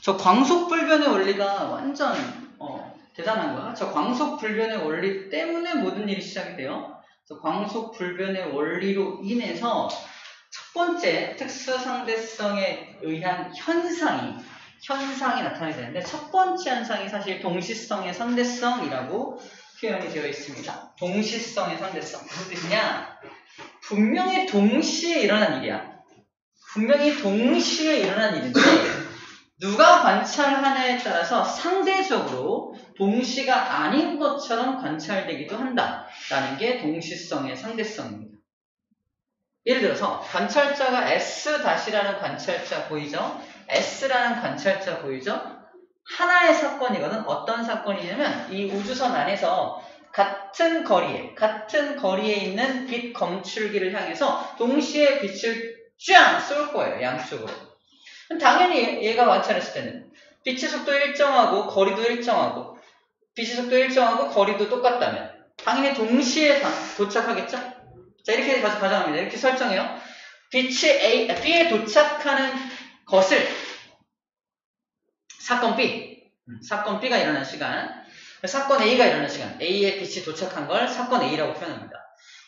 저 광속불변의 원리가 완전 대단한 거야. 저 광속불변의 원리 때문에 모든 일이 시작이 돼요. 저 광속불변의 원리로 인해서 첫 번째 특수상대성에 의한 현상이 나타나게 되는데, 첫 번째 현상이 사실 동시성의 상대성이라고 표현이 되어 있습니다. 동시성의 상대성. 무슨 뜻이냐? 분명히 동시에 일어난 일이야. 분명히 동시에 일어난 일인데 누가 관찰하느냐에 따라서 상대적으로 동시가 아닌 것처럼 관찰되기도 한다라는 게 동시성의 상대성입니다. 예를 들어서 관찰자가 S-라는 관찰자 보이죠? S라는 관찰자 보이죠? 하나의 사건이거든. 어떤 사건이냐면 이 우주선 안에서 같은 거리에 있는 빛 검출기를 향해서 동시에 빛을 쫙 쏠 거예요. 양쪽으로. 당연히 얘가 관찰했을 때는 빛의 속도 일정하고 거리도 일정하고 빛의 속도 일정하고 거리도 똑같다면 당연히 동시에 도착하겠죠? 자, 이렇게 가정합니다. 이렇게 설정해요. 빛이 B에 도착하는 것을 사건 B가 일어난 시간, 사건 A가 일어난 시간, A의 빛이 도착한 걸 사건 A라고 표현합니다.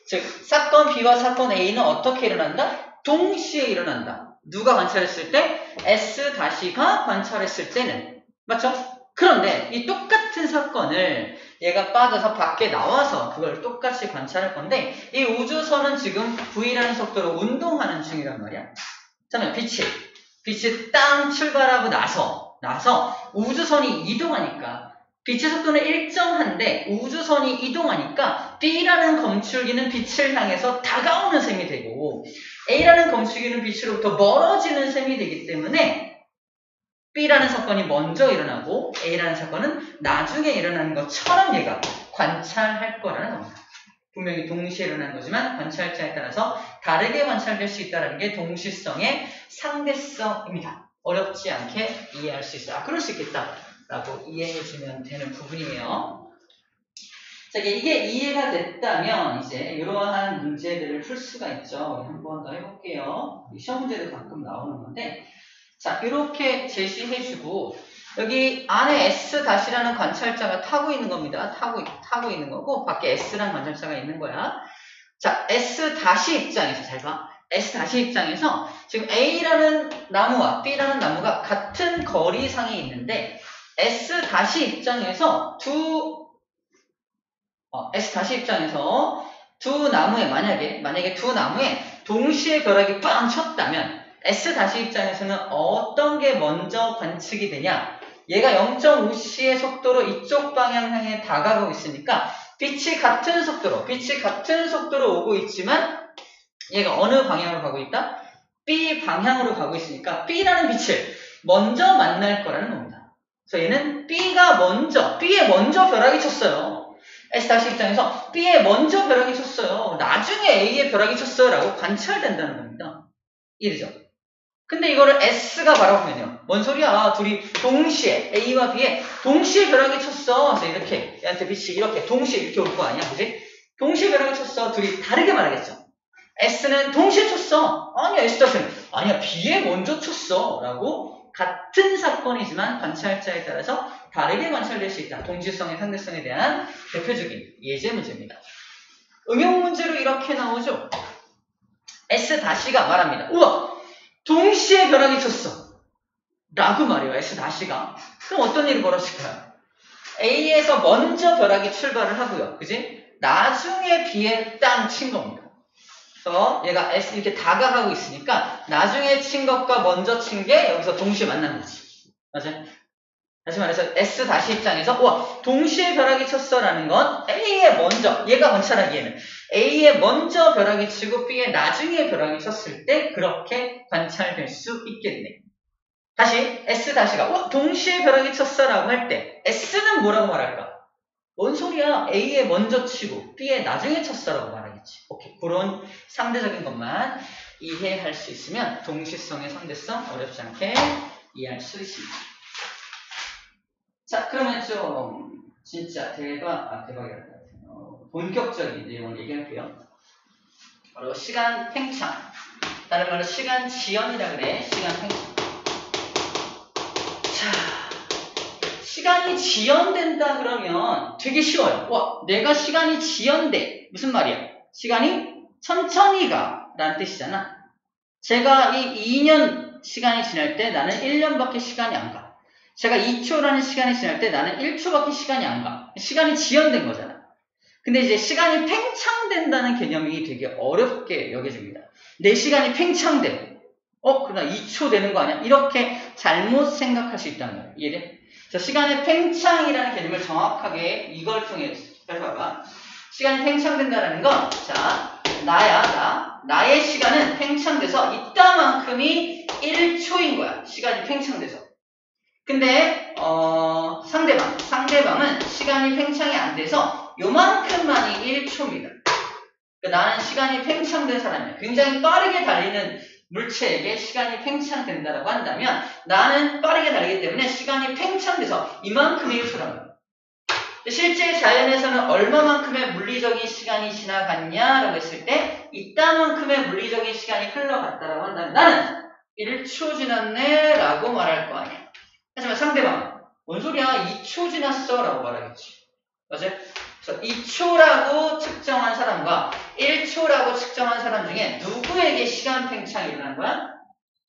즉, 사건 B와 사건 A는 어떻게 일어난다? 동시에 일어난다. 누가 관찰했을 때? S-가 관찰했을 때는. 맞죠? 그런데 이 똑같은 사건을 얘가 빠져서 밖에 나와서 그걸 똑같이 관찰할 건데, 이 우주선은 지금 V라는 속도로 운동하는 중이란 말이야. 자, 빛이 땅 출발하고 나서 우주선이 이동하니까 빛의 속도는 일정한데 우주선이 이동하니까 B라는 검출기는 빛을 향해서 다가오는 셈이 되고 A라는 검출기는 빛으로부터 멀어지는 셈이 되기 때문에 B라는 사건이 먼저 일어나고 A라는 사건은 나중에 일어나는 것처럼 얘가 관찰할 거라는 겁니다. 분명히 동시에 일어나는 거지만 관찰자에 따라서 다르게 관찰될 수 있다는 게 동시성의 상대성입니다. 어렵지 않게 이해할 수 있어요. 그럴 수 있겠다라고 이해해주면 되는 부분이에요. 자, 이게 이해가 됐다면 이제 이러한 문제들을 풀 수가 있죠. 한 번 더 해볼게요. 시험 문제도 가끔 나오는 건데, 자, 이렇게 제시해주고 여기 안에 S-라는 관찰자가 타고 있는 겁니다. 타고 있는 거고 밖에 S라는 관찰자가 있는 거야. 자, S- 입장에서 잘 봐. S- 입장에서 지금 A라는 나무와 B라는 나무가 같은 거리상에 있는데 S- 입장에서 S- 입장에서 두 나무에 만약에 두 나무에 동시에 벼락이 빵 쳤다면 S- 입장에서는 어떤 게 먼저 관측이 되냐? 얘가 0.5c의 속도로 이쪽 방향 향해 다가가고 있으니까 빛이 같은 속도로 오고 있지만 얘가 어느 방향으로 가고 있다? B 방향으로 가고 있으니까 B라는 빛을 먼저 만날 거라는 겁니다. 그래서 얘는 B에 먼저 벼락이 쳤어요. S- 입장에서 B에 먼저 벼락이 쳤어요. 나중에 A에 벼락이 쳤어요 라고 관찰된다는 겁니다. 이해되죠? 근데 이거를 S가 바라보면요. 뭔 소리야? 둘이 동시에 A와 B에 동시에 벼락이 쳤어. 그래서 이렇게 얘한테 빛이 이렇게 동시에 이렇게 올 거 아니야, 그지? 동시에 벼락이 쳤어. 둘이 다르게 말하겠죠. S는 동시에 쳤어. 아니야, S-는 아니야, B에 먼저 쳤어. 라고 같은 사건이지만 관찰자에 따라서 다르게 관찰될 수 있다. 동시성의 상대성에 대한 대표적인 예제 문제입니다. 응용 문제로 이렇게 나오죠. S-가 말합니다. 우와! 동시에 벼락이 쳤어. 라고 말해요. S-가. 그럼 어떤 일이 벌어질까요? A에서 먼저 벼락이 출발을 하고요. 그지? 나중에 B에 땅 친 겁니다. 그래서 얘가 S 이렇게 다가가고 있으니까 나중에 친 것과 먼저 친 게 여기서 동시에 만나는 거지. 맞아요? 다시 말해서 S- 입장에서 우와, 동시에 벼락이 쳤어 라는 건 A에 먼저, 얘가 관찰하기에는 A에 먼저 벼락이 치고 B에 나중에 벼락이 쳤을 때 그렇게 관찰될 수 있겠네. 다시 S-가 우와, 동시에 벼락이 쳤어 라고 할 때 S는 뭐라고 말할까? 뭔 소리야? A에 먼저 치고 B에 나중에 쳤어 라고 말하겠지. 오케이, 그런 상대적인 것만 이해할 수 있으면 동시성의 상대성 어렵지 않게 이해할 수 있습니다. 자, 그러면 좀 진짜 대박이랄까 본격적인 내용을 얘기할게요. 바로 시간 팽창, 다른 말로 시간 지연이라 그래. 시간 팽창. 자, 시간이 지연된다 그러면 되게 쉬워요. 와, 내가 시간이 지연돼. 무슨 말이야? 시간이 천천히 가. 라는 뜻이잖아. 제가 이 2년 시간이 지날 때 나는 1년밖에 시간이 안 가. 제가 2초라는 시간이 지날 때 나는 1초밖에 시간이 안 가. 시간이 지연된 거잖아. 근데 이제 시간이 팽창된다는 개념이 되게 어렵게 여겨집니다. 내 시간이 팽창돼. 그러나 2초 되는 거 아니야? 이렇게 잘못 생각할 수 있다는 거예요. 이해돼? 자, 시간의 팽창이라는 개념을 정확하게 이걸 통해 살펴봐. 시간이 팽창된다는 건, 자, 나의 시간은 팽창돼서 이따만큼이 1초인 거야. 시간이 팽창돼서. 근데, 상대방은 시간이 팽창이 안 돼서 요만큼만이 1초입니다. 그러니까 나는 시간이 팽창된 사람이야. 굉장히 빠르게 달리는 물체에게 시간이 팽창된다라고 한다면 나는 빠르게 달리기 때문에 시간이 팽창돼서 이만큼의 1초란 말이야. 실제 자연에서는 얼마만큼의 물리적인 시간이 지나갔냐라고 했을 때 이따만큼의 물리적인 시간이 흘러갔다라고 한다면 나는 1초 지났네 라고 말할 거 아니야. 하지만 상대방은 뭔 소리야 2초 지났어 라고 말하겠지. 맞아요? 그래서 2초라고 측정한 사람과 1초라고 측정한 사람 중에 누구에게 시간 팽창이 일어난 거야?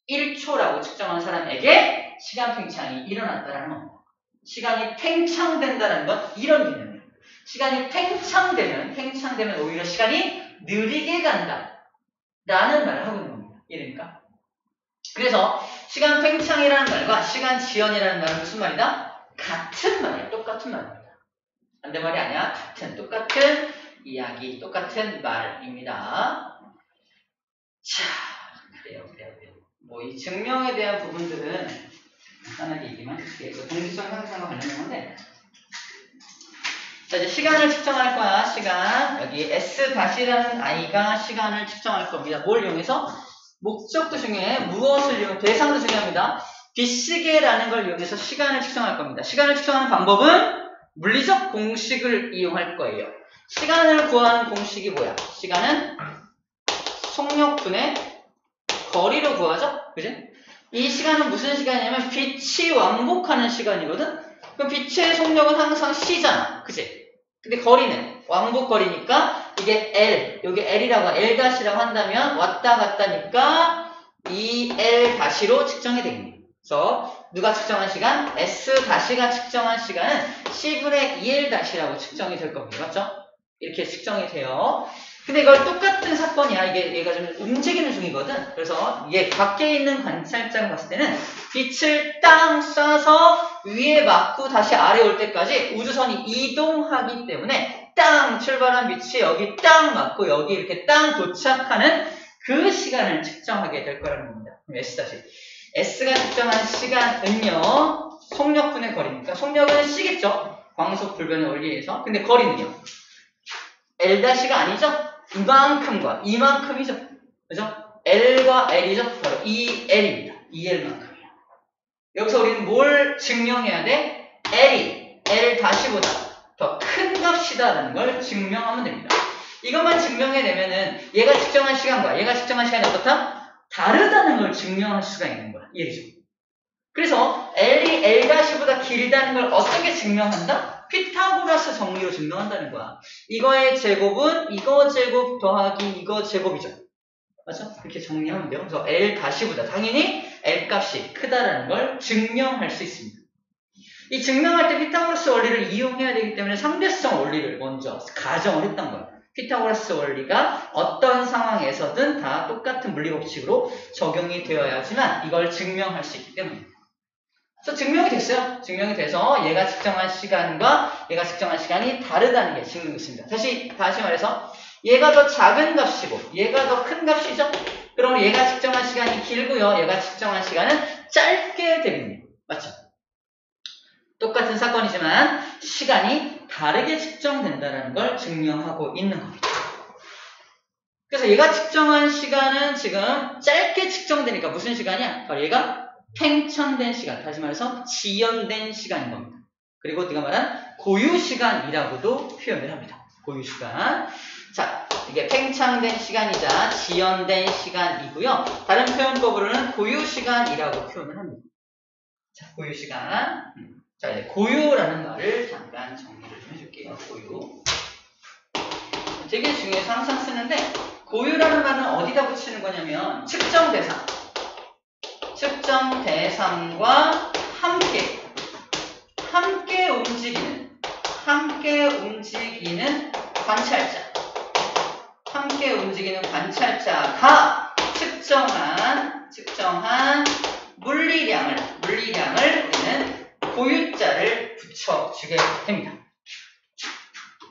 1초라고 측정한 사람에게 시간 팽창이 일어났다는 겁니다. 시간이 팽창된다는 건 이런 개념이에요. 시간이 팽창되면 오히려 시간이 느리게 간다. 라는 말을 하고 있는 겁니다. 이해됩니까? 그래서 시간 팽창이라는 말과 시간 지연이라는 말은 무슨 말이다? 같은 말이에요. 똑같은 말입니다. 반대말이 아니야. 똑같은 이야기, 똑같은 말입니다. 자, 그래요. 뭐 이 증명에 대한 부분들은 간단하게 얘기만 해줄게요. 동지성 형상과 관련된 건데. 자, 이제 시간을 측정할 거야. 시간. 여기 S-라는 아이가 시간을 측정할 겁니다. 뭘 이용해서? 목적도 중요해. 무엇을 이용? 대상도 중요합니다. 빗시계라는 걸 이용해서 시간을 측정할 겁니다. 시간을 측정하는 방법은 물리적 공식을 이용할 거예요. 시간을 구하는 공식이 뭐야? 시간은 속력분의 거리로 구하죠? 그지? 이 시간은 무슨 시간이냐면 빛이 왕복하는 시간이거든? 그럼 빛의 속력은 항상 C잖아. 그지? 근데 거리는 왕복거리니까 이게 L, 여기 L이라고 L-라고 한다면 왔다 갔다니까 이 L-로 측정이 됩니다. 그래서 누가 측정한 시간? S-가 측정한 시간은 C분의 2L-라고 측정이 될 겁니다. 맞죠? 이렇게 측정이 돼요. 근데 이걸 똑같은 사건이야. 얘가 좀 움직이는 중이거든. 그래서 얘 밖에 있는 관찰자가 봤을 때는 빛을 땅 쏴서 위에 맞고 다시 아래 올 때까지 우주선이 이동하기 때문에 땅 출발한 빛이 여기 땅 맞고 여기 이렇게 땅 도착하는 그 시간을 측정하게 될 거라는 겁니다. 그럼 S가 측정한 시간은요. 속력분의 거리니까 속력은 C겠죠. 광속 불변의 원리에서. 근데 거리는요. L-가 아니죠. 이만큼과 이만큼이죠. 그죠? L과 L이죠. 바로 2L입니다. 2L만큼이에요. 여기서 우리는 뭘 증명해야 돼? L이 L-보다 더 큰 값이다라는 걸 증명하면 됩니다. 이것만 증명해내면은 얘가 측정한 시간과 얘가 측정한 시간이 어떻다? 다르다는 걸 증명할 수가 있는 거야. 이해되죠? 그래서 L이 L-보다 길다는 걸 어떻게 증명한다? 피타고라스 정리로 증명한다는 거야. 이거의 제곱은 이거 제곱 더하기 이거 제곱이죠. 맞죠? 그렇게 정리하면 돼요. 그래서 L-보다 당연히 L 값이 크다라는 걸 증명할 수 있습니다. 이 증명할 때 피타고라스 원리를 이용해야 되기 때문에 상대성 원리를 먼저 가정을 했던 거예요. 피타고라스 원리가 어떤 상황에서든 다 똑같은 물리법칙으로 적용이 되어야지만 이걸 증명할 수 있기 때문입니다. 그래서 증명이 됐어요. 증명이 돼서 얘가 측정한 시간과 얘가 측정한 시간이 다르다는 게 증명됐습니다. 다시 말해서 얘가 더 작은 값이고 얘가 더 큰 값이죠. 그럼 얘가 측정한 시간이 길고요. 얘가 측정한 시간은 짧게 됩니다. 맞죠? 똑같은 사건이지만 시간이 다르게 측정된다는 걸 증명하고 있는 겁니다. 그래서 얘가 측정한 시간은 지금 짧게 측정되니까 무슨 시간이야? 바로 얘가 팽창된 시간, 다시 말해서 지연된 시간인 겁니다. 그리고 네가 말한 고유시간이라고도 표현을 합니다. 고유시간. 자, 이게 팽창된 시간이자 지연된 시간이고요. 다른 표현법으로는 고유시간이라고 표현을 합니다. 자, 고유시간. 자, 이제 고유라는 말을 잠깐 정리를 좀 해줄게요. 고유. 되게 중요해서 항상 쓰는데, 고유라는 말은 어디다 붙이는 거냐면, 측정 대상과 함께 움직이는 관찰자가 측정한 물리량을 우리는 고유자를 붙여주게 됩니다.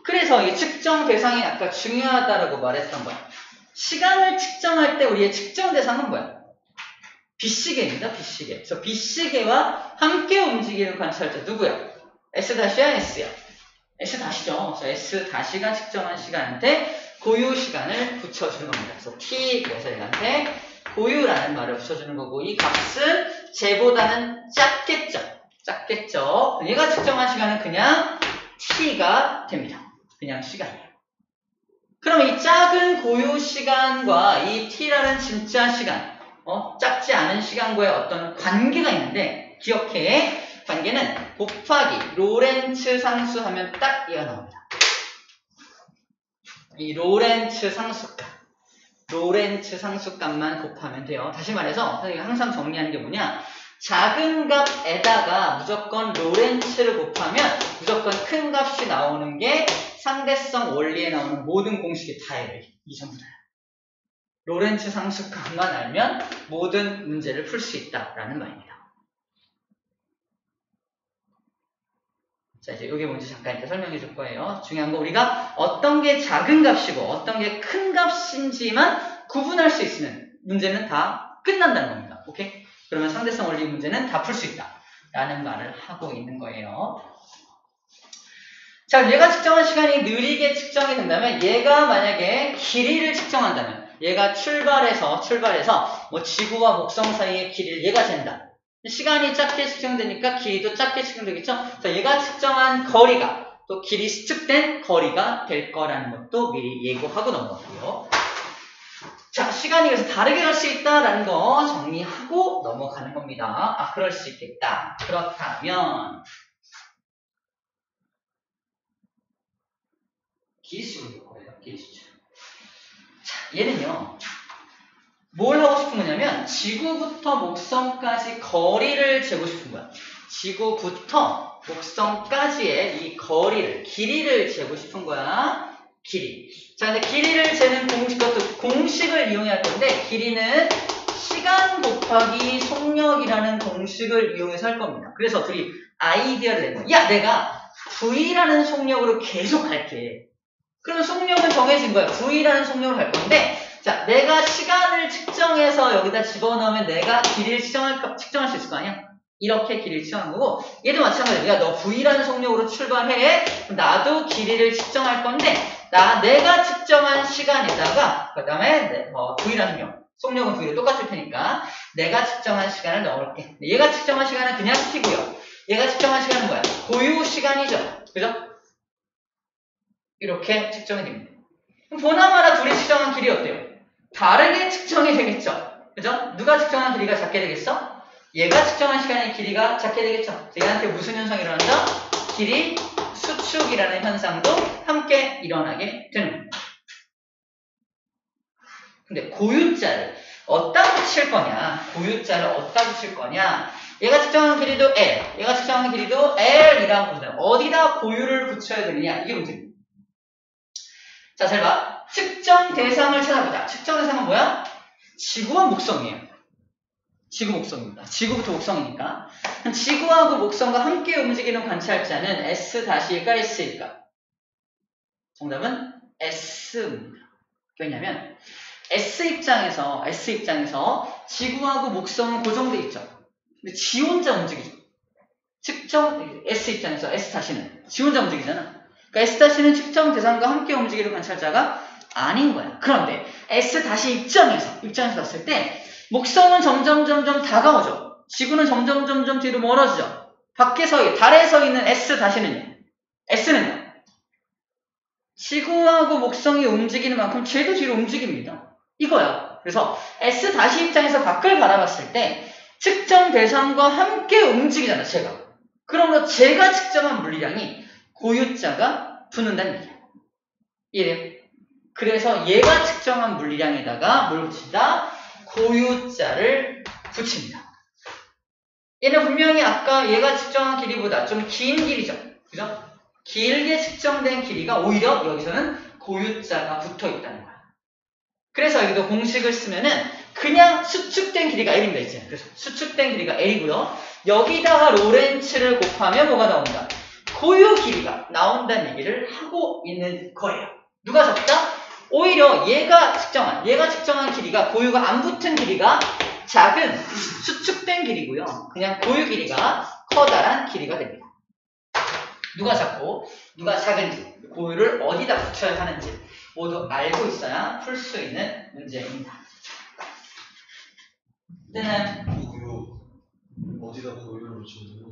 그래서 이 측정 대상이 아까 중요하다라고 말했던 거야. 시간을 측정할 때 우리의 측정 대상은 뭐야? B시계입니다. B시계. 그래서 B시계와 함께 움직이는 관찰자 누구야? S-야, S야? S-죠. 그래서 S-가 측정한 시간한테 고유 시간을 붙여주는 겁니다. 그래서 T, 그래서 얘한테 고유라는 말을 붙여주는 거고, 이 값은 쟤보다는 작겠죠. 얘가 측정한 시간은 그냥 T가 됩니다. 그냥 시간이에요. 그럼 이 작은 고유 시간과 이 T라는 진짜 시간, 작지 않은 시간과의 어떤 관계가 있는데, 기억해. 관계는 곱하기 로렌츠 상수 하면 딱 이가 나옵니다. 이 로렌츠 상수값만 곱하면 돼요. 다시 말해서 선생님이 항상 정리하는 게 뭐냐, 작은 값에다가 무조건 로렌츠를 곱하면 무조건 큰 값이 나오는 게 상대성 원리에 나오는 모든 공식이 다예요. 이 전부 다야. 로렌츠 상수값만 알면 모든 문제를 풀 수 있다라는 말입니다. 자, 이제 이게 뭔지 잠깐 이렇게 설명해 줄 거예요. 중요한 거, 우리가 어떤 게 작은 값이고 어떤 게 큰 값인지만 구분할 수 있으면 문제는 다 끝난다는 겁니다. 오케이? 그러면 상대성 원리 문제는 다 풀 수 있다 라는 말을 하고 있는 거예요. 자, 얘가 측정한 시간이 느리게 측정이 된다면, 얘가 만약에 길이를 측정한다면, 얘가 출발해서 뭐 지구와 목성 사이의 길이를 얘가 잰다. 시간이 작게 측정되니까 길이도 작게 측정되겠죠? 그래서 얘가 측정한 거리가 또 길이 수축된 거리가 될 거라는 것도 미리 예고하고 넘어가고요. 자, 시간이 그래서 다르게 갈 수 있다라는 거 정리하고 넘어가는 겁니다. 아, 그럴 수 있겠다. 그렇다면 길이수를 거예요. 길이수. 자, 얘는요, 뭘 하고 싶은 거냐면 지구부터 목성까지 거리를 재고 싶은 거야. 지구부터 목성까지의 이 거리를, 길이를 재고 싶은 거야. 길이. 자, 근데 길이를 재는 공식을 이용해야 할 건데, 길이는 시간 곱하기 속력이라는 공식을 이용해서 할 겁니다. 그래서 둘이 아이디어를 낸 거야. 야, 내가 V라는 속력으로 계속 갈게. 그러면 속력은 정해진 거야. V라는 속력으로 갈 건데, 자, 내가 시간을 측정해서 여기다 집어넣으면 내가 길이를 측정할 수 있을 거 아니야? 이렇게 길이를 측정한 거고, 얘도 마찬가지야. 야, 너 V라는 속력으로 출발해. 나도 길이를 측정할 건데, 내가 측정한 시간에다가, 그 다음에 V라는 속력은 V로 똑같을 테니까 내가 측정한 시간을 넣을게. 얘가 측정한 시간은 그냥 T고요. 얘가 측정한 시간은 뭐야? 고유 시간이죠. 그죠? 이렇게 측정이 됩니다. 그럼 보나마나 둘이 측정한 길이 어때요? 다르게 측정이 되겠죠. 그죠? 누가 측정한 길이가 작게 되겠어? 얘가 측정한 시간의 길이가 작게 되겠죠. 얘한테 무슨 현상이 일어난다? 길이 수축이라는 현상도 함께 일어나게 되는 겁니다. 근데 고유자를 어디다 붙일 거냐? 얘가 측정한 길이도 L, 얘가 측정한 길이도 L이라고 본다. 어디다 고유를 붙여야 되느냐? 이게 문제입니다. 자, 잘 봐. 측정 대상을 찾아보자. 측정 대상은 뭐야? 지구와 목성이에요. 지구 목성입니다. 지구부터 목성이니까. 지구하고 목성과 함께 움직이는 관찰자는 S-일까 S일까? 정답은 S입니다. 왜냐면 S 입장에서 지구하고 목성은 고정돼 있죠. 근데 지 혼자 움직이죠. 측정 S 입장에서 S-는 지 혼자 움직이잖아. 그러니까 S-는 측정 대상과 함께 움직이는 관찰자가 아닌 거야. 그런데 S- 입장에서 봤을 때 목성은 점점 다가오죠. 지구는 점점 뒤로 멀어지죠. 달에 서 있는 S는요. 지구하고 목성이 움직이는 만큼 쟤도 뒤로 움직입니다. 이거야. 그래서 S- 입장에서 밖을 바라봤을 때 측정 대상과 함께 움직이잖아, 쟤가. 그러므로 제가 측정한 물리량이 고유자가 붙는다는 얘기야. 이해돼요? 그래서 얘가 측정한 물리량에다가 뭘 붙인다? 고유자를 붙입니다. 얘는 분명히 아까 얘가 측정한 길이보다 좀 긴 길이죠. 그죠? 길게 측정된 길이가 오히려 여기서는 고유자가 붙어 있다는 거야. 그래서 여기도 공식을 쓰면은 그냥 수축된 길이가 L입니다. 이제. 그래서 수축된 길이가 L이고요. 여기다가 로렌츠를 곱하면 뭐가 나온다? 고유 길이가 나온다는 얘기를 하고 있는 거예요. 누가 적다? 오히려 얘가 측정한 길이가 고유가 안 붙은 길이가 작은 수축된 길이고요. 그냥 고유 길이가 커다란 길이가 됩니다. 누가 작고 누가 작은지 고유를 어디다 붙여야 하는지 모두 알고 있어야 풀 수 있는 문제입니다. 이제는 고유 어디다 고유를 붙이는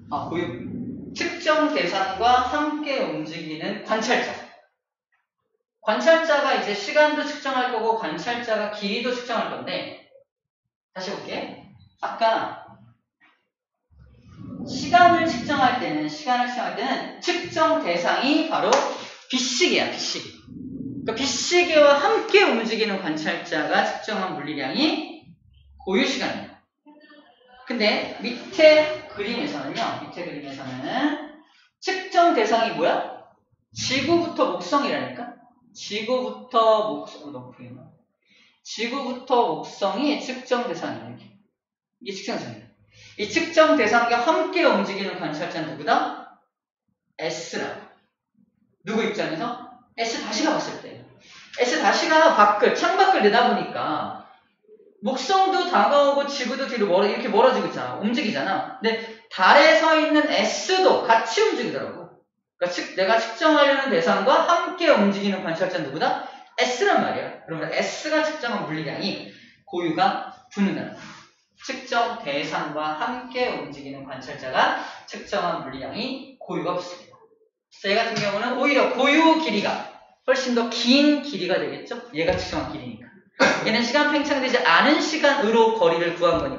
거예요? 고유 측정 대상과 함께 움직이는 관찰자. 관찰자가 이제 시간도 측정할 거고 관찰자가 길이도 측정할 건데 다시 볼게. 아까 시간을 측정할 때는 측정 대상이 바로 빛시계야. 빛시계. 그러니까 빛시계와 함께 움직이는 관찰자가 측정한 물리량이 고유 시간입니다. 근데 밑에 그림에서는 측정 대상이 뭐야? 지구부터 목성이라니까? 지구부터 목성이 측정 대상이에요. 이게 측정 대상이에요. 이 측정 대상과 함께 움직이는 관찰자는 누구다? S라. 누구 입장에서? S-가 봤을 때. S-가 창밖을 내다보니까 목성도 다가오고 지구도 뒤로 이렇게 멀어지고 있잖아. 움직이잖아. 근데 달에 서 있는 S도 같이 움직이더라고. 그러니까 내가 측정하려는 대상과 함께 움직이는 관찰자는 누구다? S란 말이야. 그러면 S가 측정한 물리량이 고유가 붙는다는 거야. 측정 대상과 함께 움직이는 관찰자가 측정한 물리량이 고유가 붙습니다. 자, 얘 같은 경우는 오히려 고유 길이가 훨씬 더 긴 길이가 되겠죠? 얘가 측정한 길이니까. 얘는 시간 팽창되지 않은 시간으로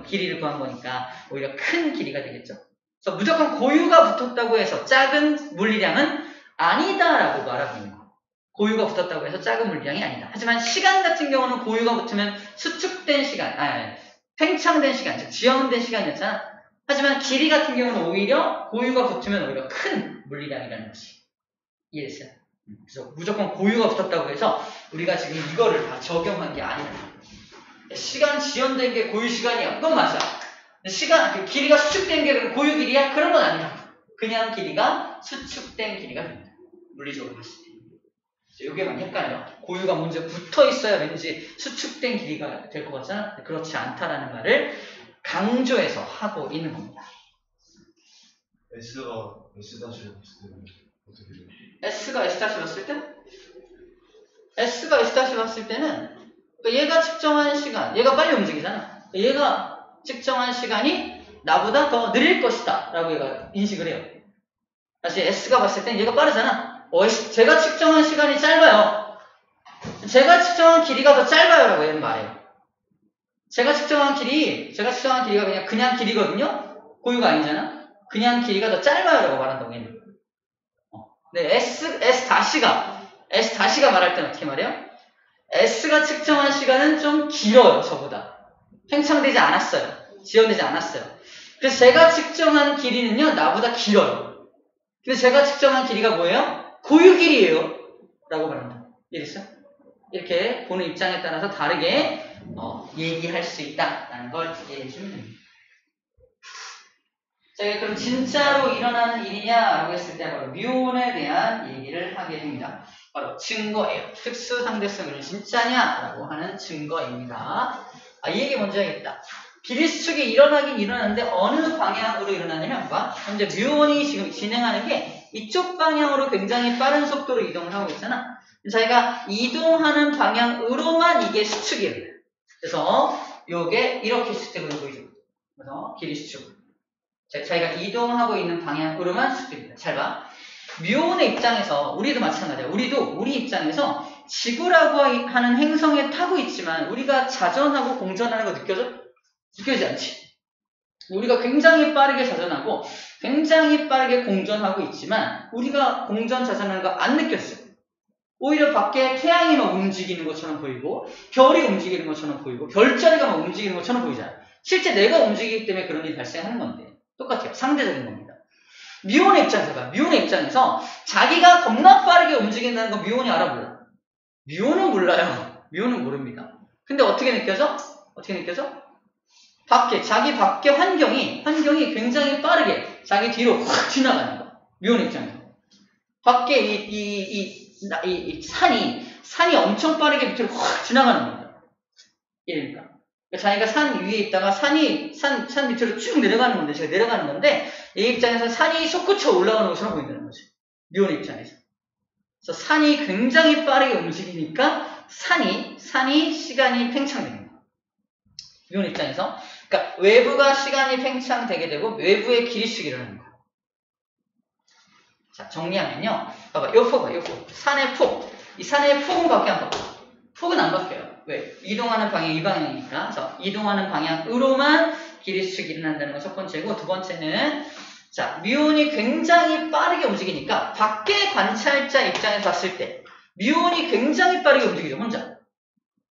길이를 구한 거니까 오히려 큰 길이가 되겠죠? 그래서 무조건 고유가 붙었다고 해서 작은 물리량은 아니다라고 말하고 있는 거예요. 고유가 붙었다고 해서 작은 물리량이 아니다. 하지만 시간 같은 경우는 고유가 붙으면 수축된 시간, 팽창된 시간, 즉 지연된 시간이었잖아. 하지만 길이 같은 경우는 오히려 고유가 붙으면 오히려 큰 물리량이라는 것이 이해됐어요? 그래서 무조건 고유가 붙었다고 해서 우리가 지금 이거를 다 적용한 게 아니다. 시간 지연된 게 고유 시간이야. 그건 맞아. 길이가 수축된 게 고유 길이야? 그런 건 아니다. 그냥 길이가 수축된 길이가 됩니다. 물리적으로 봤을 때. 여기만 헷갈려. 고유가 먼저 붙어 있어야 왠지 수축된 길이가 될 것 같잖아. 그렇지 않다라는 말을 강조해서 하고 있는 겁니다. S가 S-를 봤을 때는 어떻게 돼요? S가 S-를 봤을 때? S가 S-를 봤을 때는 얘가 측정한 시간, 얘가 빨리 움직이잖아. 얘가 측정한 시간이 나보다 더 느릴 것이다 라고 얘가 인식을 해요. 다시 S가 봤을 땐 얘가 빠르잖아. 제가 측정한 시간이 짧아요. 제가 측정한 길이가 더 짧아요 라고 얘는 말해요. 제가 측정한 길이가 그냥 길이거든요. 고유가 아니잖아. 그냥 길이가 더 짧아요 라고 말한다고 얘는. 근데 S-가 말할 때는 어떻게 말해요? S가 측정한 시간은 좀 길어요. 저보다. 팽창되지 않았어요. 지연되지 않았어요. 그래서 제가 측정한 길이는요 나보다 길어요. 근데 제가 측정한 길이가 뭐예요? 고유 길이에요 라고 말합니다. 이해됐어요? 이렇게 보는 입장에 따라서 다르게 얘기할 수 있다라는 걸 이해해 주면 됩니다. 자, 그럼 진짜로 일어나는 일이냐라고 했을 때 바로 뮤온에 대한 얘기를 하게 됩니다. 바로 증거예요. 특수상대성은 진짜냐라고 하는 증거입니다. 이 얘기 먼저 해야겠다. 비리수축이 일어나긴 일어나는데 어느 방향으로 일어나냐면 현재 뮤온이 지금 진행하는 게 이쪽 방향으로 굉장히 빠른 속도로 이동을 하고 있잖아. 자기가 이동하는 방향으로만 이게 수축이에요. 그래서 요게 이렇게 수축되고 있는 거죠. 그래서 길이 수축. 자기가 이동하고 있는 방향으로만 수축됩니다. 잘 봐. 뮤온의 입장에서 우리도 마찬가지야. 우리 입장에서 지구라고 하는 행성에 타고 있지만 우리가 자전하고 공전하는 거 느껴져? 느껴지지 않지. 우리가 굉장히 빠르게 자전하고 굉장히 굉장히 빠르게 공전하고 있지만 우리가 공전 자전하는 거 안 느꼈어요. 오히려 밖에 태양이 막 움직이는 것처럼 보이고 별이 움직이는 것처럼 보이고 별자리가 막 움직이는 것처럼 보이잖아요. 실제 내가 움직이기 때문에 그런 일이 발생하는 건데 똑같아요. 상대적인 겁니다. 뮤온의 입장에서 봐. 뮤온의 입장에서 자기가 겁나 빠르게 움직인다는 거 뮤온이 알아 몰라? 뮤온은 몰라요. 뮤온은 모릅니다. 근데 어떻게 느껴져? 어떻게 느껴져? 자기 밖에 환경이 굉장히 빠르게 자기 뒤로 확 지나가는 거. 뮤온의 입장에서. 밖에 이 산이 엄청 빠르게 밑으로 확 지나가는 겁니다. 이러니까. 자기가 산 위에 있다가 산 밑으로 쭉 내려가는 건데, 제가 내려가는 건데, 이 입장에서 산이 솟구쳐 올라가는 것처럼 보인다는 거지. 뮤온의 입장에서. 그래서 산이 굉장히 빠르게 움직이니까 산이 시간이 팽창되는 거야. 뮤온의 입장에서. 그러니까 외부가 시간이 팽창되게 되고 외부의 길이축이 일어나는 거야. 자, 정리하면요. 봐봐, 요 폭. 산의 폭. 이 산의 폭은 밖에 안 바뀌어. 폭은 안 바뀌어요. 왜? 이동하는 방향이 이 방향이니까. 그래서 이동하는 방향으로만 길이축이 일어난다는 건 첫 번째고, 두 번째는 자, 뮤온이 굉장히 빠르게 움직이니까 밖의 관찰자 입장에서 봤을 때 뮤온이 굉장히 빠르게 움직이죠, 혼자.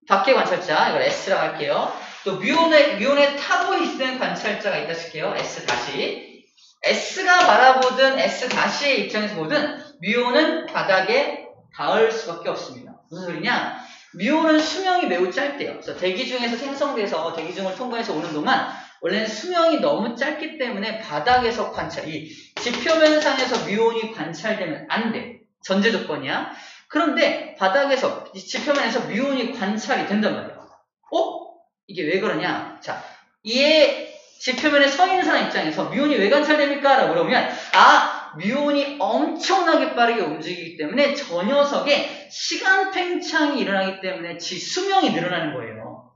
밖의 관찰자, 이걸 S라고 할게요. 또 뮤온에 타고 있는 관찰자가 있다 칠게요. S 다시. S가 바라보든 S-의 입장에서 보든 뮤온은 바닥에 닿을 수밖에 없습니다. 무슨 소리냐? 뮤온은 수명이 매우 짧대요. 그래서 대기 중에서 생성돼서 대기 중을 통과해서 오는 동안 원래는 수명이 너무 짧기 때문에 바닥에서 이 지표면상에서 뮤온이 관찰되면 안 돼. 전제 조건이야. 그런데 바닥에서 이 지표면에서 뮤온이 관찰이 된단 말이야. 이게 왜 그러냐? 자, 이에 지표면에 서 있는 사람 입장에서 뮤온이 왜 관찰됩니까? 라고 물어보면 뮤온이 엄청나게 빠르게 움직이기 때문에 저 녀석의 시간 팽창이 일어나기 때문에 수명이 늘어나는 거예요.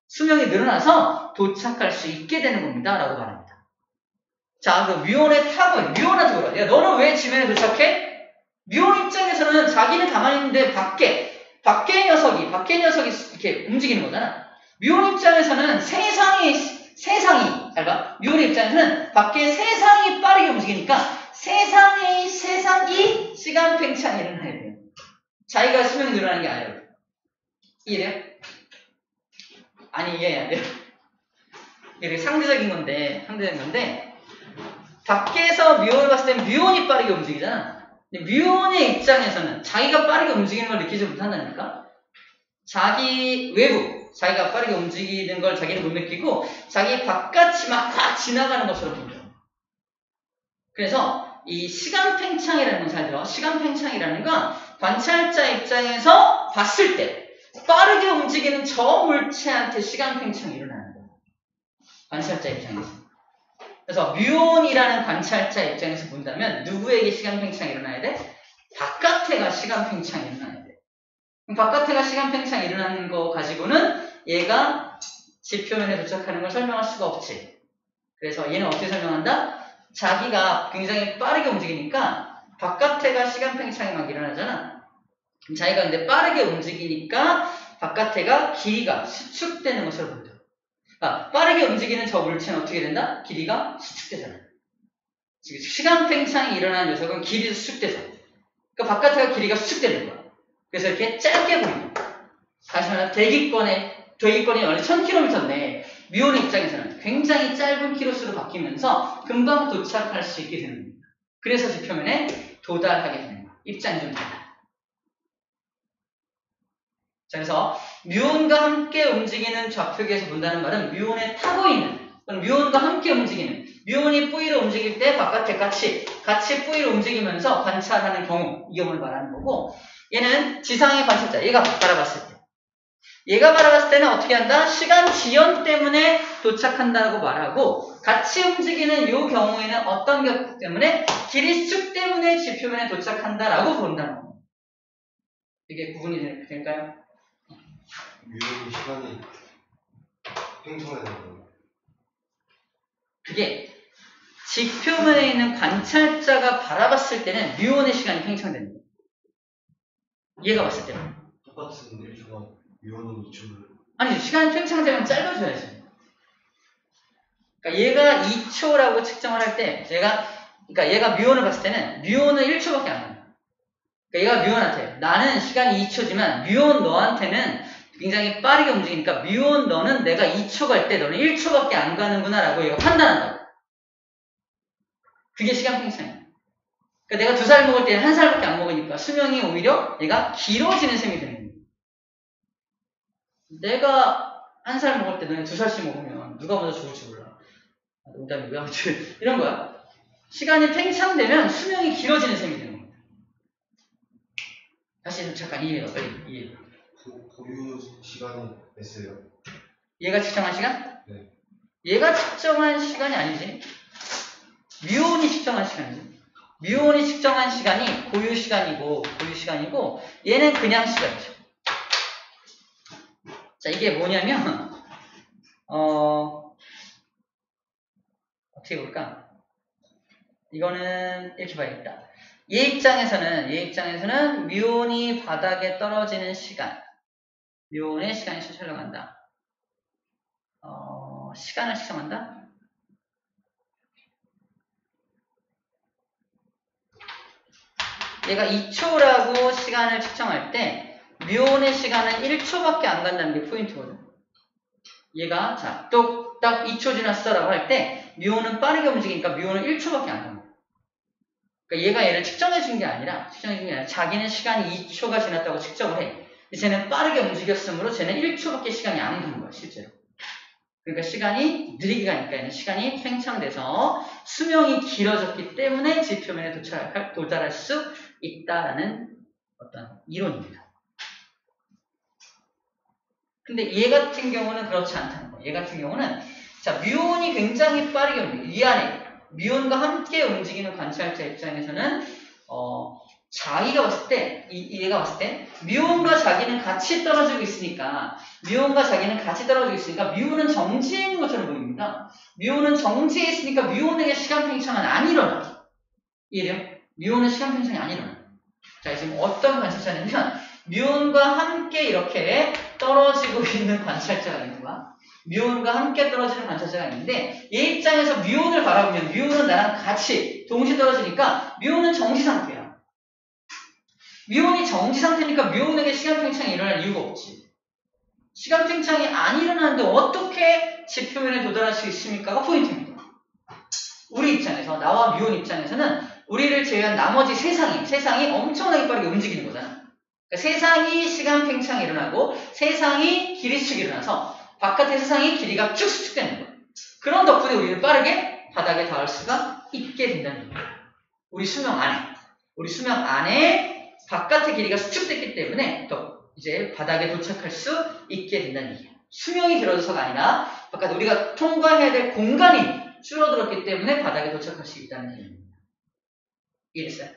수명이 늘어나서 도착할 수 있게 되는 겁니다. 라고 말합니다. 자, 그럼 뮤온의 탑은 뮤온한테 물어요. 야, 너는 왜 지면에 도착해? 뮤온 입장에서는 자기는 가만히 있는데 밖의 녀석이 이렇게 움직이는 거잖아. 뮤온 입장에서는 세상이 잘 봐. 뮤온 입장에서는 밖에 세상이 빠르게 움직이니까 세상이 시간 팽창이 일어나야 돼요. 자기가 수명이 늘어나는 게 아니에요. 이해돼요? 아니, 이해 안 돼요. 이게 상대적인 건데 밖에서 뮤온을 봤을 때 뮤온이 빠르게 움직이잖아. 근데 뮤온의 입장에서는 자기가 빠르게 움직이는 걸 느끼지 못한다니까? 자기가 빠르게 움직이는 걸 자기는 못 느끼고 자기 바깥이 막 지나가는 것처럼 보여요. 그래서 이 시간 팽창이라는 건 잘 들어. 시간 팽창이라는 건 관찰자 입장에서 봤을 때 빠르게 움직이는 저 물체한테 시간 팽창이 일어나는 거예요. 관찰자 입장에서. 그래서 뮤온이라는 관찰자 입장에서 본다면 누구에게 시간 팽창이 일어나야 돼? 바깥에가 시간 팽창이 일어나야 돼. 바깥에가 시간 팽창이 일어나는 거 가지고는 얘가 지표면에 도착하는 걸 설명할 수가 없지. 그래서 얘는 어떻게 설명한다? 자기가 굉장히 빠르게 움직이니까 바깥에가 시간 팽창이 막 일어나잖아. 자기가 근데 빠르게 움직이니까 바깥에가 길이가 수축되는 것으로 보인다. 빠르게 움직이는 저 물체는 어떻게 된다? 길이가 수축되잖아. 지금 시간 팽창이 일어나는 녀석은 길이도 수축되죠. 그러니까 바깥에가 길이가 수축되는 거야. 그래서 이렇게 짧게 보인다. 다시 말하면 대기권이 원래 1000km인데 뮤온의 입장에서는 굉장히 짧은 키로수로 바뀌면서 금방 도착할 수 있게 되는 겁니다. 그래서 지표면에 도달하게 되는 거야. 입장이 좀 달라. 자, 그래서 뮤온과 함께 움직이는 좌표계에서 본다는 말은 뮤온에 타고 있는 뮤온과 함께 움직이는 뮤온이 뿌이로 움직일 때 바깥에 같이 뿌이로 움직이면서 관찰하는 이 경우를 말하는 거고, 얘는 지상의 관찰자, 얘가 바라봤을 때는 어떻게 한다? 시간 지연 때문에 도착한다고 말하고, 같이 움직이는 이 경우에는 어떤 것 때문에? 길이 수축 때문에 지표면에 도착한다라고 본다는 겁니다. 이게 구분이 될까요? 뮤온이 시간이 팽창되는 거예요. 그게 지표면에 있는 관찰자가 바라봤을 때는 뮤온의 시간이 팽창되는 거예요. 얘가 봤을 때는. 똑같은 1초간 뮤온은 2초를. 아니, 시간이 팽창되면 짧아져야지. 그러니까 얘가 2초라고 측정을 할 때, 얘가 그러니까 얘가 뮤온을 봤을 때는 뮤온은 1초밖에 안 간다. 그러니까 얘가 뮤온한테 나는 시간이 2초지만 뮤온 너한테는 굉장히 빠르게 움직이니까 뮤온 너는 내가 2초 갈 때 너는 1초밖에 안 가는구나 라고 얘가 판단한다. 그게 시간 팽창이야. 그러니까 내가 2살 먹을 때 1살밖에 안 먹으니까 수명이 오히려 얘가 길어지는 셈이 되는 거야. 내가 1살 먹을 때 너네 2살씩 먹으면 누가 먼저 죽을지 몰라. 농담이고요. 이런 거야. 시간이 팽창되면 수명이 길어지는 셈이 되는 거야. 다시 잠깐 이해해요. 빨리 이해해요. 고유 시간이 S예요? 얘가 측정한 시간? 네. 얘가 측정한 시간이 아니지. 뮤온이 측정한 시간이지. 뮤온이 측정한 시간이 고유 시간이고 얘는 그냥 시간이죠. 자, 이게 뭐냐면 어떻게 볼까? 이거는 이렇게 봐야겠다. 얘 입장에서는 뮤온이 바닥에 떨어지는 시간, 뮤온의 시간이 천천히 간다. 시간을 측정한다. 얘가 2초라고 시간을 측정할 때 뮤온의 시간은 1초밖에 안 간다는 게 포인트거든. 얘가 자, 딱 2초 지났어 라고 할 때 뮤온은 빠르게 움직이니까 뮤온은 1초밖에 안 간다. 그러니까 얘가 얘를 측정해 준 게 아니라 자기는 시간이 2초가 지났다고 측정을 해. 쟤는 빠르게 움직였으므로 쟤는 1초밖에 시간이 안 가는 거야, 실제로. 그러니까 시간이 느리게 가니까 얘는 시간이 팽창돼서 수명이 길어졌기 때문에 지표면에 도달할 수 있다라는 어떤 이론입니다. 근데 얘 같은 경우는 그렇지 않다는 거예요. 얘 같은 경우는 자, 뮤온이 굉장히 빠르게 움직여요. 이 안에 뮤온과 함께 움직이는 관찰자 입장에서는 자기가 봤을 때 얘가 봤을 때 뮤온과 자기는 같이 떨어지고 있으니까 뮤온은 정지해 있는 것처럼 보입니다. 뮤온은 정지해 있으니까 뮤온에게 시간 팽창은 안 일어나. 이해돼요? 뮤온은 시간 팽창이 안 일어나. 자, 지금 어떤 관찰자냐면 뮤온과 함께 이렇게 떨어지고 있는 관찰자가 있는 거야. 뮤온과 함께 떨어지는 관찰자가 있는데 얘 입장에서 뮤온을 바라보면 뮤온은 나랑 같이 동시에 떨어지니까 뮤온은 정지 상태야. 뮤온이 정지 상태니까 뮤온에게 시간 팽창이 일어날 이유가 없지. 시간 팽창이 안 일어나는데 어떻게 지표면에 도달할 수 있습니까가 포인트입니다. 우리 입장에서 나와 뮤온 입장에서는 우리를 제외한 나머지 세상이 엄청나게 빠르게 움직이는 거잖아. 그러니까 세상이 시간 팽창이 일어나고 세상이 길이축이 일어나서 바깥의 세상이 길이가 쭉 수축되는 거야. 그런 덕분에 우리는 빠르게 바닥에 닿을 수가 있게 된다는 거야. 우리 수명 안에 바깥의 길이가 수축됐기 때문에 또 이제 바닥에 도착할 수 있게 된다는 얘기예요. 수명이 길어져서가 아니라 바깥 우리가 통과해야 될 공간이 줄어들었기 때문에 바닥에 도착할 수 있다는 얘기입니다. 이해됐어요?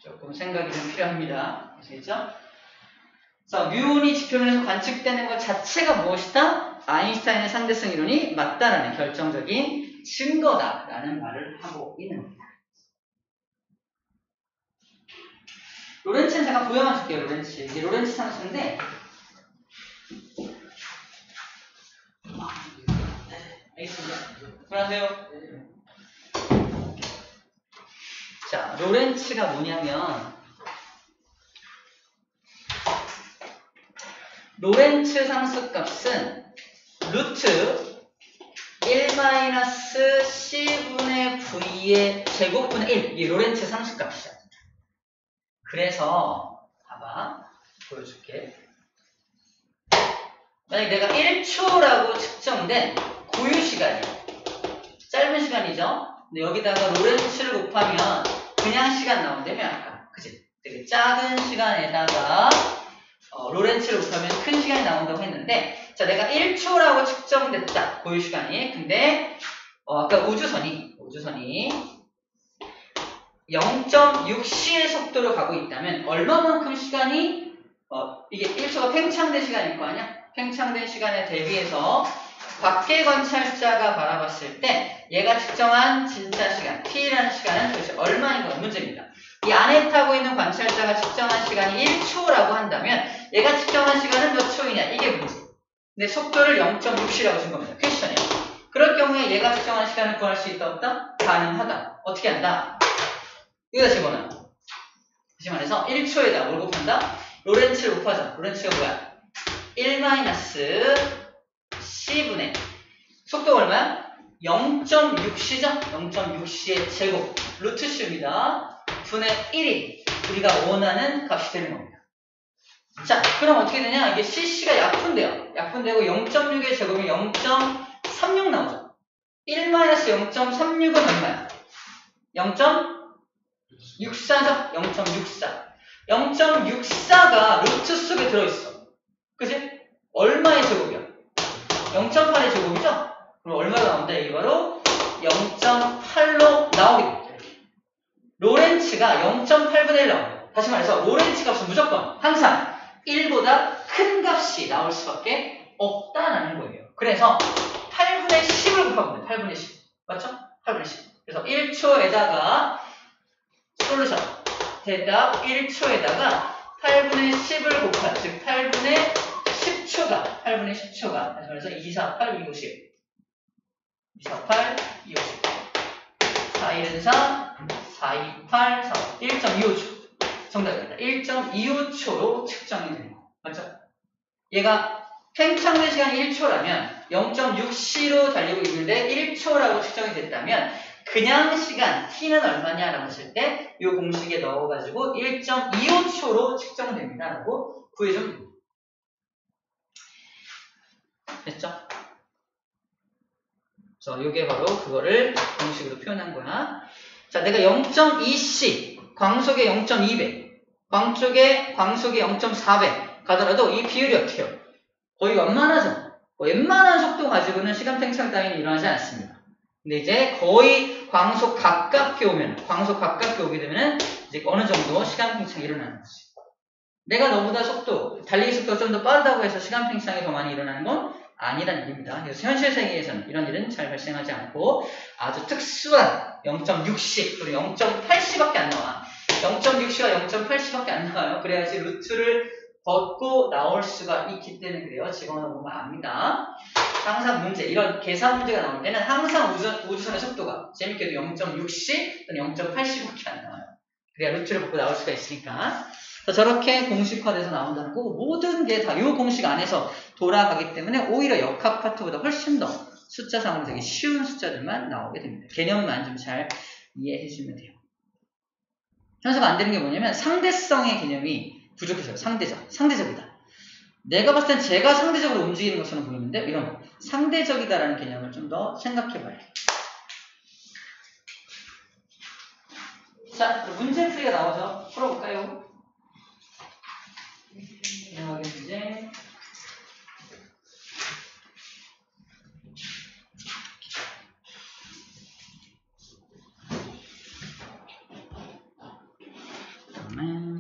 조금 생각이 좀 필요합니다. 아시겠죠? 자, 뮤온이 지표면에서 관측되는 것 자체가 무엇이다? 아인슈타인의 상대성 이론이 맞다라는 결정적인 증거다라는 말을 하고 있는 겁니다. 로렌츠는 잠깐 보여만 줄게요. 로렌츠. 이게 로렌츠 상수인데 알겠습니다. 안녕하세요. 자, 로렌츠가 뭐냐면 로렌츠 상수값은 루트 1-c분의 v의 제곱분의 1 이게 로렌츠 상수값이야. 그래서 봐봐 보여줄게. 만약 내가 1초라고 측정된 고유 시간이야. 짧은 시간이죠. 근데 여기다가 로렌츠를 곱하면 그냥 시간 나온다며 아까 그치? 되게 작은 시간에다가 로렌츠를 곱하면 큰 시간이 나온다고 했는데 자 내가 1초라고 측정됐다 고유 시간이. 근데 아까 우주선이 0.6c의 속도로 가고 있다면 얼마만큼 시간이 이게 1초가 팽창된 시간일 거 아니야? 팽창된 시간에 대비해서 밖의 관찰자가 바라봤을 때 얘가 측정한 진짜 시간 t라는 시간은 도대체 얼마인가 문제입니다. 이 안에 타고 있는 관찰자가 측정한 시간이 1초라고 한다면 얘가 측정한 시간은 몇 초이냐 이게 문제. 근데 속도를 0.6c라고 준 겁니다. 퀘스천이에요. 그럴 경우에 얘가 측정한 시간을 구할 수 있다 없다? 가능하다. 어떻게 한다? 여기다 집어넣어. 다시 말해서 1초에다 뭘 곱한다? 로렌츠를 곱하자. 로렌츠가 뭐야? 1-c분의 속도가 얼마야? 0.6c죠? 0.6c의 제곱 루트 c입니다. 분의 1이 우리가 원하는 값이 되는 겁니다. 자, 그럼 어떻게 되냐? 이게 cc가 약분돼요. 약분되고 0.6의 제곱이 0.36 나오죠. 1-0.36은 얼마야? 0.64죠? 0.64. 0.64가 루트 속에 들어있어. 그치? 얼마의 제곱이야? 0.8의 제곱이죠? 그럼 얼마가 나온다? 이게 바로 0.8로 나오게 됩니다. 로렌츠가 0.8분의 1 나옵니다. 다시 말해서 로렌츠 값은 무조건 항상 1보다 큰 값이 나올 수밖에 없다라는 거예요. 그래서 8분의 10을 곱하면 돼요. 8분의 10. 맞죠? 8분의 10. 그래서 1초에다가 솔루션. 대답 1초에다가 8분의 10을 곱한, 즉 8분의 10초가, 다시 말해서 2, 4, 8, 2, 50. 2, 4, 8, 2, 50. 4, 1은 4, 4, 2, 8, 4, 1.25초. 정답입니다. 1.25초로 측정이 되는 거. 맞죠? 얘가 팽창된 시간이 1초라면 0.6c로 달리고 있는데 1초라고 측정이 됐다면 그냥 시간 t는 얼마냐라고 했을 때 이 공식에 넣어가지고 1.25초로 측정됩니다. 라고 구해주면 됩니다. 됐죠? 그래서 이게 바로 그거를 공식으로 표현한 거야. 자, 내가 0.2c, 광속의 0.2배, 광속의 0.4배 가더라도 이 비율이 어때요? 거의 완만하죠? 웬만한 속도 가지고는 시간 팽창 따위는 일어나지 않습니다. 근데 이제 거의 광속 가깝게 오게 되면 이제 어느 정도 시간 팽창이 일어나는 거지. 내가 너보다 달리기 속도가 좀 더 빠르다고 해서 시간 팽창이 더 많이 일어나는 건 아니라는 얘기입니다. 그래서 현실 세계에서는 이런 일은 잘 발생하지 않고 아주 특수한 0.6c 그리고 0.8c밖에 안 나와. 0.6c와 0.8c밖에 안 나와요. 그래야지 루트를 걷고 나올 수가 있기 때문에 그래요. 집어넣으면 압니다. 항상 이런 계산 문제가 나올 때는 항상 우주선의 속도가 재밌게도 0.6c 또는 0.8c밖에 안 나와요. 그래야 루트를 걷고 나올 수가 있으니까. 저렇게 공식화돼서 나온다는 거고 모든 게 다 이 공식 안에서 돌아가기 때문에 오히려 역학 파트보다 훨씬 더 숫자상으로 되게 쉬운 숫자들만 나오게 됩니다. 개념만 좀 잘 이해해주면 돼요. 현수가 안 되는 게 뭐냐면 상대성의 개념이 부족해서요. 상대적이다. 내가 봤을 땐 제가 상대적으로 움직이는 것처럼 보이는데 이런 거 상대적이다라는 개념을 좀 더 생각해봐요. 자, 문제 풀이가 나오죠. 풀어볼까요? 문제 그다음에